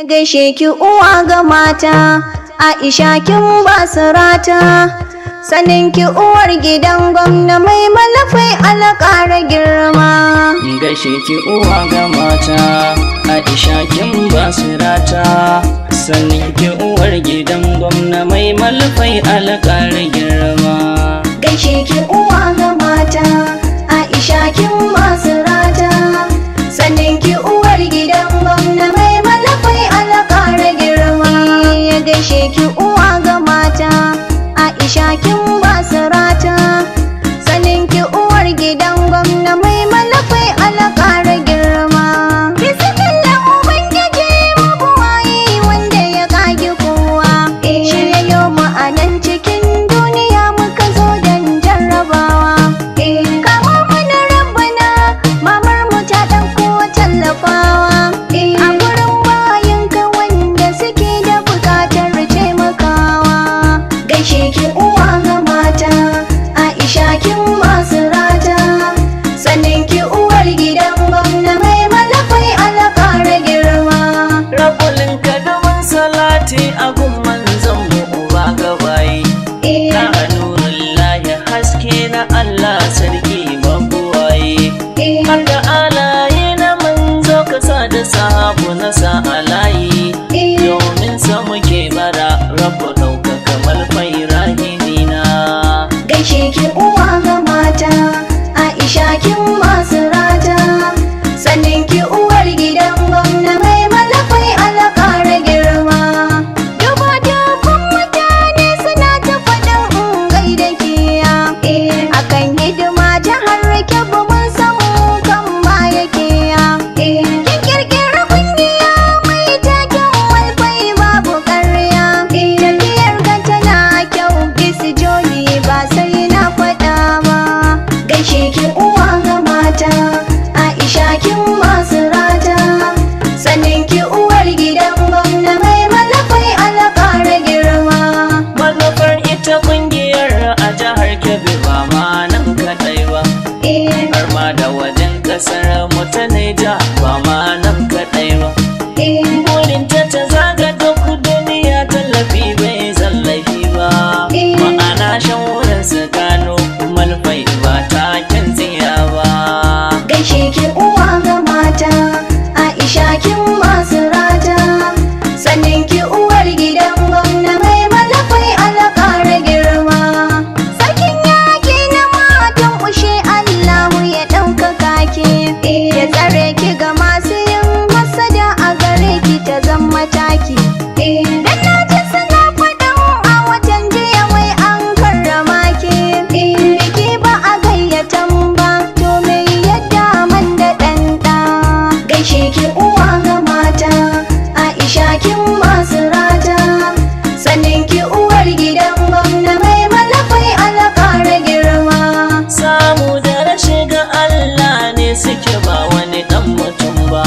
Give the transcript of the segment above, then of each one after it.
Gaishe ki uwa ga mata, Aisha kin basirata, sanin ki uwar gidan gwamna mai malafai alƙara girma. Gaishe ki uwa ga mata, Aisha kin basirata, sanin ki uwar gidan gwamna mai malafai alƙara girma. Gaishe ki uwa ga mata, Aisha kin basirata, sanin ki uwar gidan gwamna mai malafai alƙara girma. Gaishe ki uwa ga mata, Aisha kin basirata, sanin ki uwar gidan gwamna mai malafai alƙara girma. Bismillah ubangiji mabuwayi wanda ya kage kowa, shi ya yo mu a nan cikin duniya muka zo don jarrabawa. Kama mana rabbana, mamar mu ta ɗauko tallafawa, a gurin bayinka wanda suke da buƙatar taimakawa. Gaishe ki uwa ga mata, Aisha kin basirata, sanin ki uwar gidan gwamna mai malafai alƙara girma. Rabbulin kadumin salati a gumman zambo uba gabayi, ka nurullahi haske na Allah sarki babuwaye, har da alaye na manzo kasa da sahabu na sa alayi, domin sa muke bara rabu ɗaukaka malfai rahimina. Gaishe ki uwa ga mata, Aisha kin basirata, sanin ki uwar gidan gwamna mai malafai alƙara girma. Duba dubban mutane suna ta faɗin gaida kiya, akan hidima jihar Kebbi mun samu kan baya kiya. Kin kirkira kungiya mai taken walfai babu ƙarya, tafiyar ka tana kyau bisi joni ba sai na faɗa ba. Gaishe ki uwa ga mata, Aisha kin basirata, sanin ki uwar gidan gwamna mai malafai alƙara girma. Manufar ita kungiyar a jihar Kebbi ba ma nan kaɗai ba, har ma da wajen ƙasar mu ta Naija ba ma nan kaɗai ba. Burinta ta zaga duk duniya tallafi bai zallafi ba, ma'ana shan wurin su gano malfai ba taken tsiya ba. Gaishe ki uwa ga mata, Aisha kin basirata, sanin ki uwar gidan gwamna mai malafai alƙara girma. Sarkin yaƙi na matan ushe Allahu ya ɗaukaka ki, ya tsare ki ga masu yin hasada a gare ki ta zama taki. Dan na ji suna faɗin a watan jiya wai an karrama ki, biki ba a gayyatan ba, to me yadda man da ɗanɗa. Gaishe ki uwa ga mata, Aisha kin basirata, sanin ki uwar gidan gwamna mai malafai alƙara girma. Samu da rashi ga Allah ne suke ba wani ɗan mutum ba,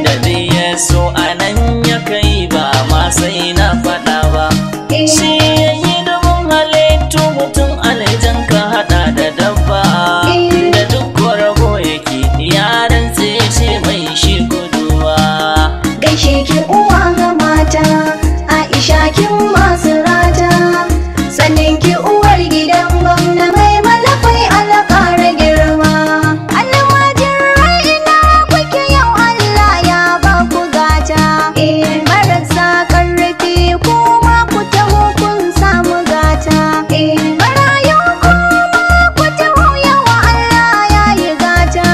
da dai ya so a nan ya kai ba ma sai na faɗa ba. Shi ya yi dubin halittu mutum aljan ka haɗa da dabba, da duk rabo yake yaran tsaye mai shi guduwa. Gaishe ki uwa ga mata, Aisha kin basirata, sanin ki uwar gidan gwamna mai malafai alƙara girma. Almajirai ina kuke yau Allah ya ba ku gata, marasa ƙarfi kuma ku taho kun samu gata. Marayu kuma ku taho yau Allah ya yi gata.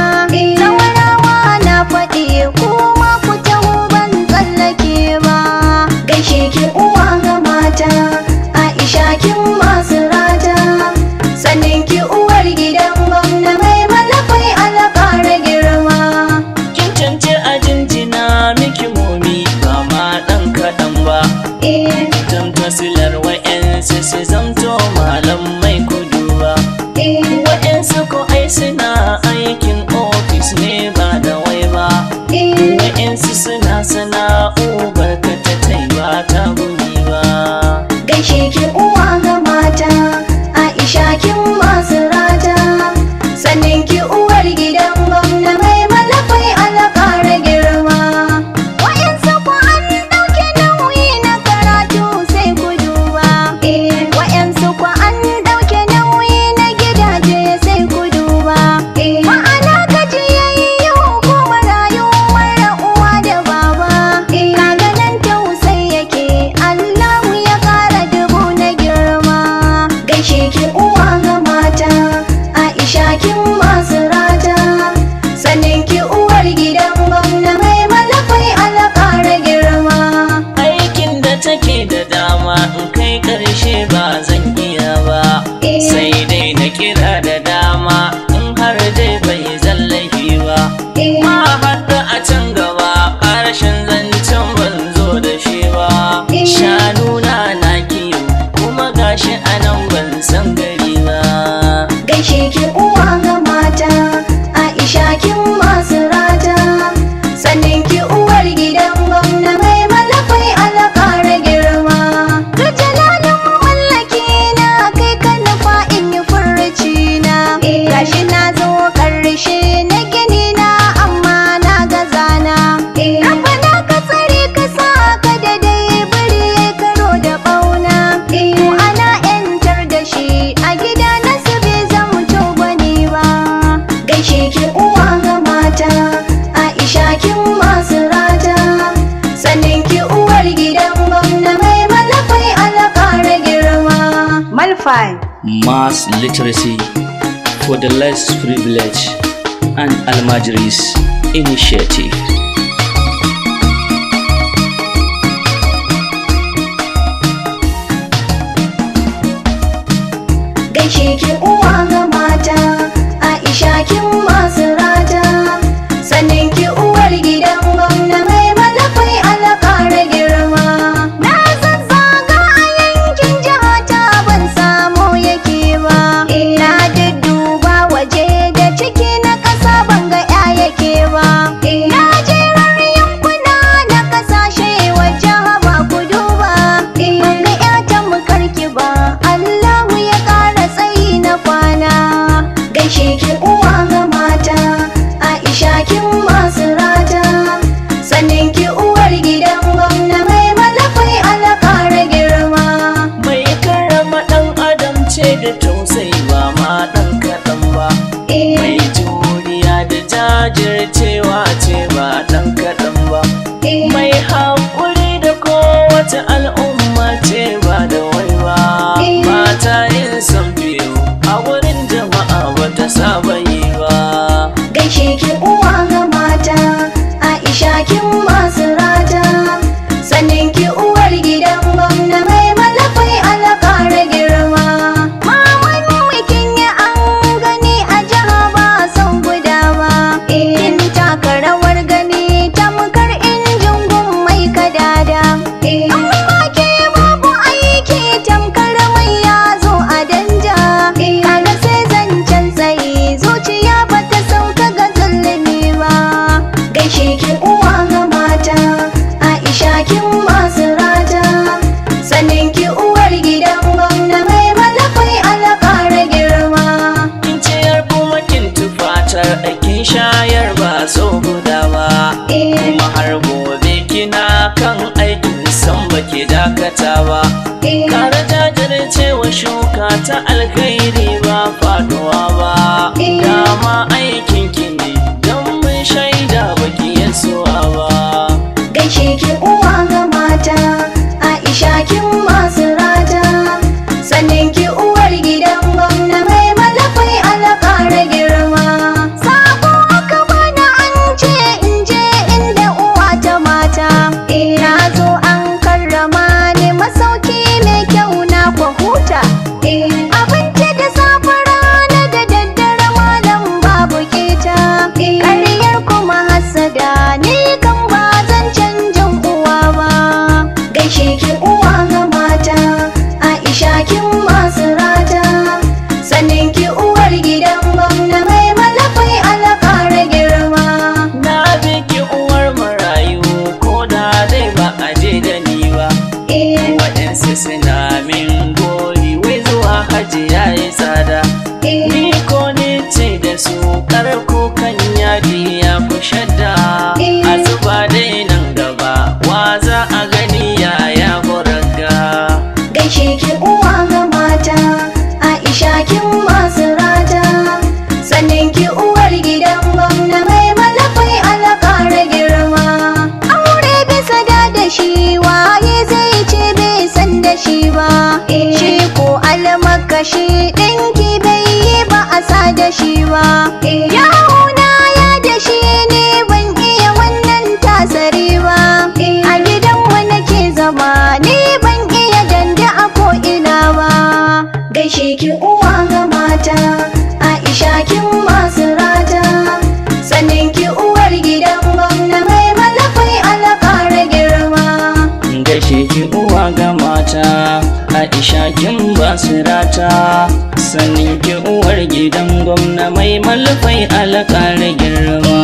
Zawarawa na faɗi kuma ku taho ban tsallake ba. Gaishe ki uwa ga mata, Aisha kin basirata, sanin ki uwar gidan gwamna mai malafai alƙara girma. Kin cance a jinjina miki momi ba ma ɗan kaɗan ba, zan tasilar wa'yansu su zamto malam mai kudu ba, wa'yansu ko ai suna aikin ofis ne ba da wai ba, wa'yansu suna sana'u barkatatai ba ta gumi ba. Gaishe ki uwa ga mata, Aisha kin basirata, sanin ki uwar gidan gwamna mai malafai alƙara girma. Wa'yansu ku an 5. Mass literacy for the less privileged and Almajiris initiative. Gaishe ki uwa ga mata, Aisha kin masu rata, sannan ki uwar gidan gwamna mai malafai alƙara girma. Na zazzaga a yankin jihata ban samu yake ba, na dudduba waje da ciki na ƙasa ban ga ya yake ba. Na jerar yankuna na ƙasashe wajen ba ku duba, ban ga ya tamkar ki ba, Allahu ya ƙara tsayi na kwana. Gaishe ki uwa ga mata, Aisha kin masu rata, sannan ki uwar gidan gwamna mai malafai alƙara girma. Mai karama ɗan adam ce da tausayi ba ma ɗan kaɗan ba. Mai juriya da jajircewa ce ba ɗan kaɗan ba. Mai haƙuri da kowace al'umma ce ba da wai ba. Mata yin son biyu a wurin jama'a ba ta saba yi ba. Gaishe ki uwa ga mata, Aisha kin masu rata, sannan ki uwar gidan gwamna mai malafai alƙara girma. Maman wikin ya an gani a jiha ba son guda ba, kin taka rawar gani tamkar injin gun mai kadada. Amma ke babu aiki tamkar mai ya zo a danja, kaga sai zancen tsayi zuciya ba ta sauka ga zulumi ba. Gaishe ki uwa ga mata, Aisha kin masu rata, sannan ki uwar gidan gwamna mai malafai alƙara girma. Kin ciyar kuma kin tufatar kin shayar ba so guda ba. Kuma har gobe kina kan aikin san baki dakata ba. Kara jajircewa shuka ta alkhairi ba faduwa ba. Dama aikin ki ne don mun shaida baki yasuwa ba. Gaishe ki uwa ga mata, Aisha kin masu rata, sannan ki uwar gidan gwamna mai malafai alƙara girma. Sako aka bana an ce in je inda uwa ta mata, na zo an karrama ni masauki mai kyau na kwa huta. Abinci da safe rana da daddare malam babu keta, ƙaryar kuma hassada ni kan ba zan canjin uwa ba. Gaishe ki uwa ga mata, Aisha kin masu rata, sannan ki uwar gidan gwamna mai malafai alƙara girma. Na biki uwar marayu ko da dai ba a je da ni ba. Waɗansu suna min gori wai zuwa hajji ya yi tsada. Ni ko ni ce da su karko kan yadi ya fi shadda. A zuba dai nan gaba wa za a gani yaya buraga. Gaishe ki uwa ga mata, Aisha kin masu rata, sannan ki uwar gidan gwamna mai malafai alƙara girma. Aure bisa da shi waye zai ce bai san da shi ba, shi ko almakashi ɗinki bai yi ba a sa da shi ba. Yawuna ya da shi ne ban iya wannan tasari ba, a gidanmu nake zama ni ban iya danda a ko'ina ba. Gaishe ki uwa ga mata, Aisha kin masu rata, sannan ki uwar gidan gwamna mai malafai alƙara girma. Gaishe ki uwa ga mata, Aisha kin basirata, sannan ki uwar gidan gwamna mai malafai alƙara girma.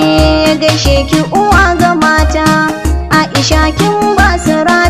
Gaishe ki uwa ga mata, Aisha kin basira